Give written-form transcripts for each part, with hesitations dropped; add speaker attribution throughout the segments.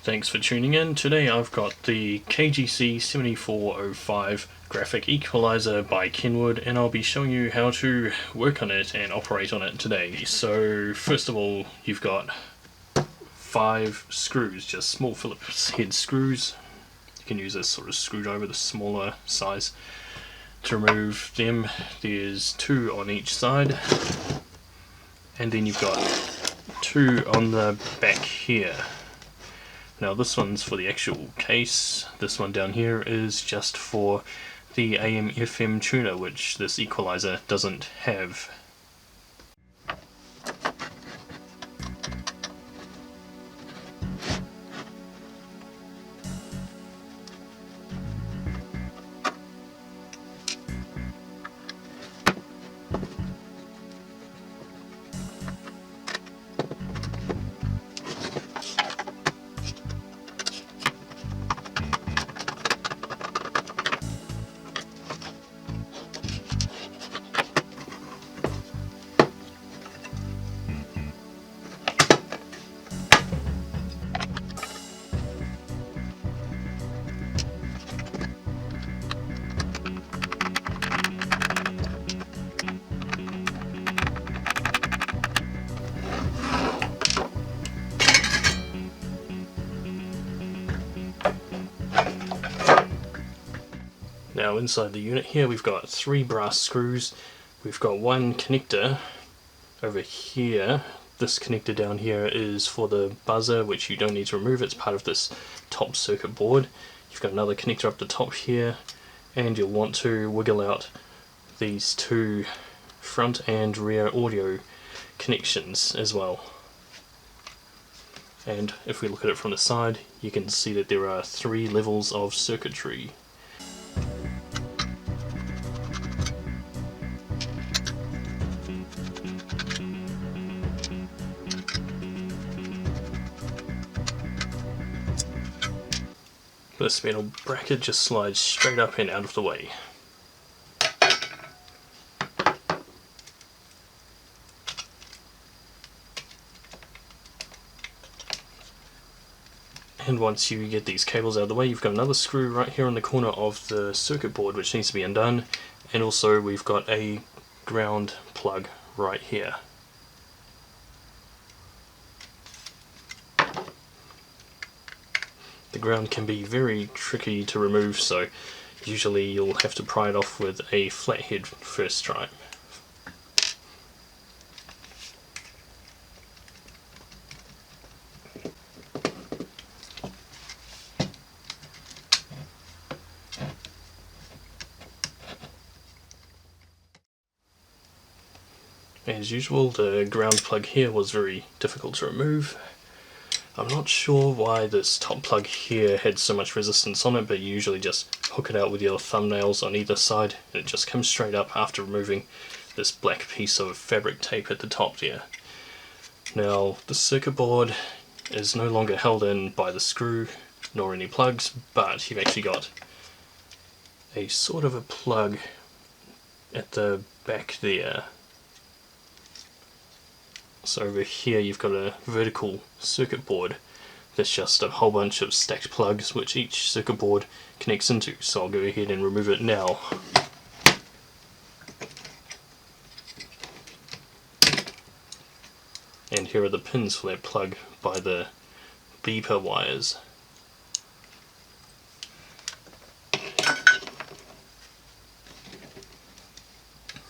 Speaker 1: Thanks for tuning in. Today I've got the KGC-7405 graphic equalizer by Kenwood, and I'll be showing you how to work on it and operate on it today. So first of all, you've got 5 screws, just small Phillips head screws. You can use this sort of screwdriver, the smaller size, to remove them. There's 2 on each side, and then you've got 2 on the back here. Now this one's for the actual case. This one down here is just for the AM/FM tuner, which this equalizer doesn't have. Now inside the unit here we've got 3 brass screws. We've got 1 connector over here. This connector down here is for the buzzer, which you don't need to remove. It's part of this top circuit board. You've got another connector up the top here, and you'll want to wiggle out these 2 front and rear audio connections as well. And if we look at it from the side, you can see that there are 3 levels of circuitry. This metal bracket just slides straight up and out of the way. And once you get these cables out of the way, you've got another screw right here on the corner of the circuit board which needs to be undone, and also we've got a ground plug right here. The ground can be very tricky to remove, so usually you'll have to pry it off with a flathead first try. As usual, the ground plug here was very difficult to remove. I'm not sure why this top plug here had so much resistance on it, but you usually just hook it out with your thumbnails on either side and it just comes straight up after removing this black piece of fabric tape at the top there. Now the circuit board is no longer held in by the screw nor any plugs, but you've actually got a sort of a plug at the back there. So over here you've got a vertical circuit board that's just a whole bunch of stacked plugs which each circuit board connects into. So I'll go ahead and remove it now. And here are the pins for that plug by the beeper wires.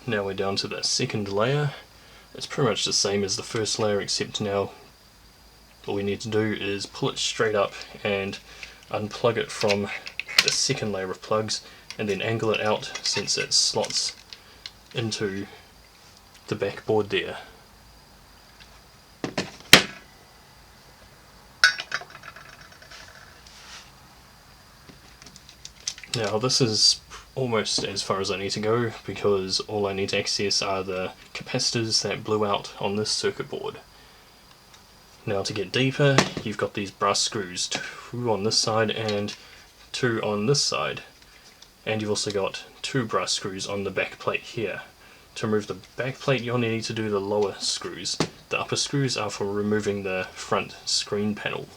Speaker 1: Now we're down to the second layer. It's pretty much the same as the first layer, except now all we need to do is pull it straight up and unplug it from the second layer of plugs, and then angle it out since it slots into the backboard there. Now this is almost as far as I need to go, because all I need to access are the capacitors that blew out on this circuit board. Now to get deeper, you've got these brass screws, 2 on this side and 2 on this side, and you've also got 2 brass screws on the back plate here. To remove the back plate you only need to do the lower screws. The upper screws are for removing the front screen panel.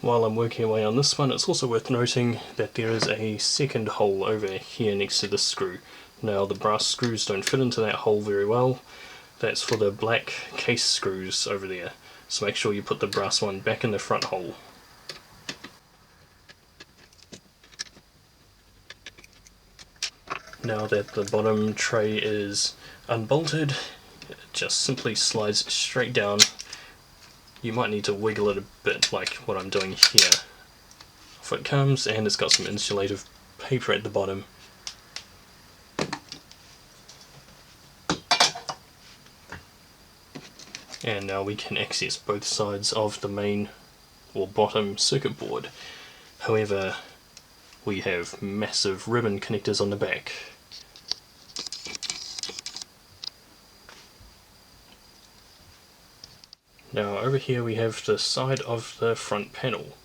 Speaker 1: While I'm working away on this one, it's also worth noting that there is a second hole over here next to this screw. Now the brass screws don't fit into that hole very well. That's for the black case screws over there, so make sure you put the brass one back in the front hole. Now that the bottom tray is unbolted, it just simply slides straight down. You might need to wiggle it a bit like what I'm doing here. Off it comes, and it's got some insulative paper at the bottom. And now we can access both sides of the main or bottom circuit board. However, we have massive ribbon connectors on the back. Now over here we have the side of the front panel.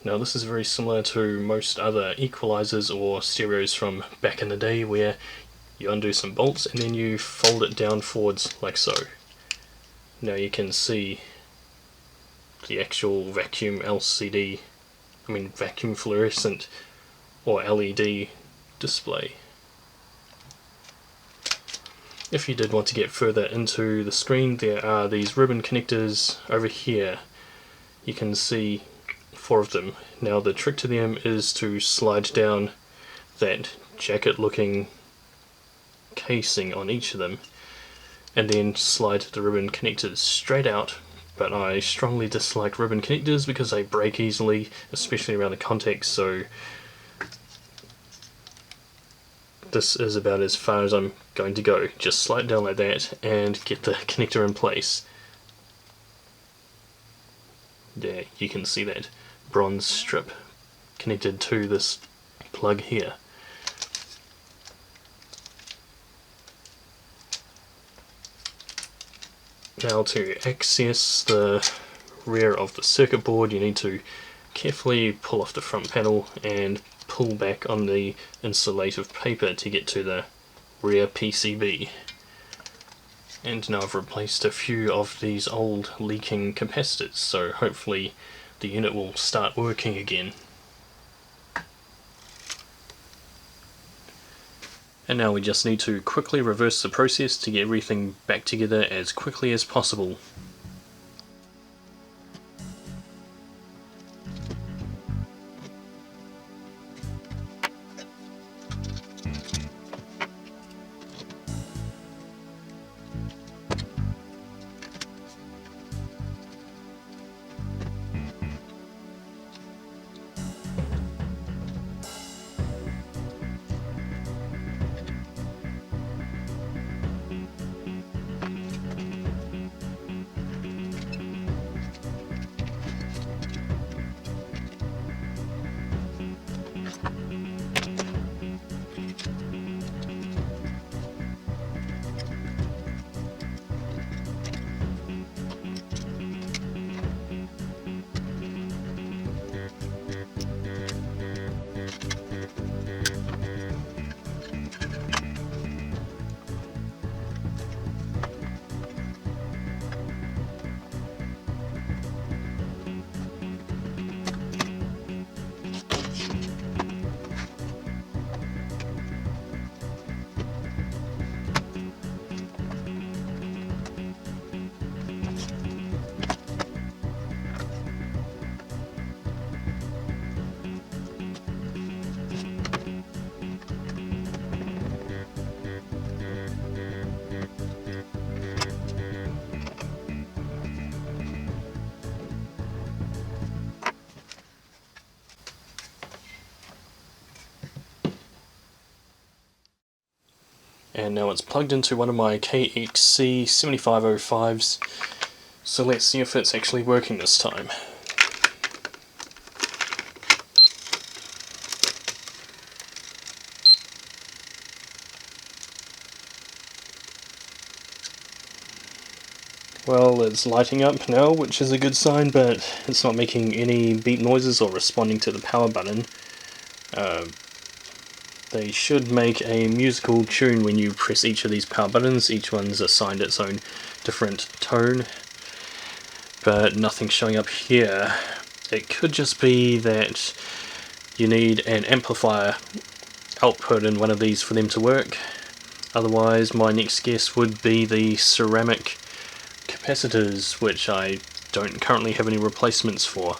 Speaker 1: Now this is very similar to most other equalizers or stereos from back in the day, where you undo some bolts and then you fold it down forwards like so. Now you can see the actual vacuum fluorescent or LED display. If you did want to get further into the screen, there are these ribbon connectors over here. You can see 4 of them. Now the trick to them is to slide down that jacket looking casing on each of them and then slide the ribbon connectors straight out. But I strongly dislike ribbon connectors because they break easily, especially around the contacts, so this is about as far as I'm going to go. Just slide down like that and get the connector in place. There, you can see that bronze strip connected to this plug here. Now to access the rear of the circuit board, you need to carefully pull off the front panel and pull back on the insulative paper to get to the rear PCB. And now I've replaced a few of these old leaking capacitors, so hopefully the unit will start working again. And now we just need to quickly reverse the process to get everything back together as quickly as possible. And now it's plugged into one of my KGC-7505s, so let's see if it's actually working this time. Well, it's lighting up now, which is a good sign, but it's not making any beep noises or responding to the power button. They should make a musical tune when you press each of these power buttons. Each one's assigned its own different tone, but nothing's showing up here. it could just be that you need an amplifier output in one of these for them to work. Otherwise, my next guess would be the ceramic capacitors, which I don't currently have any replacements for.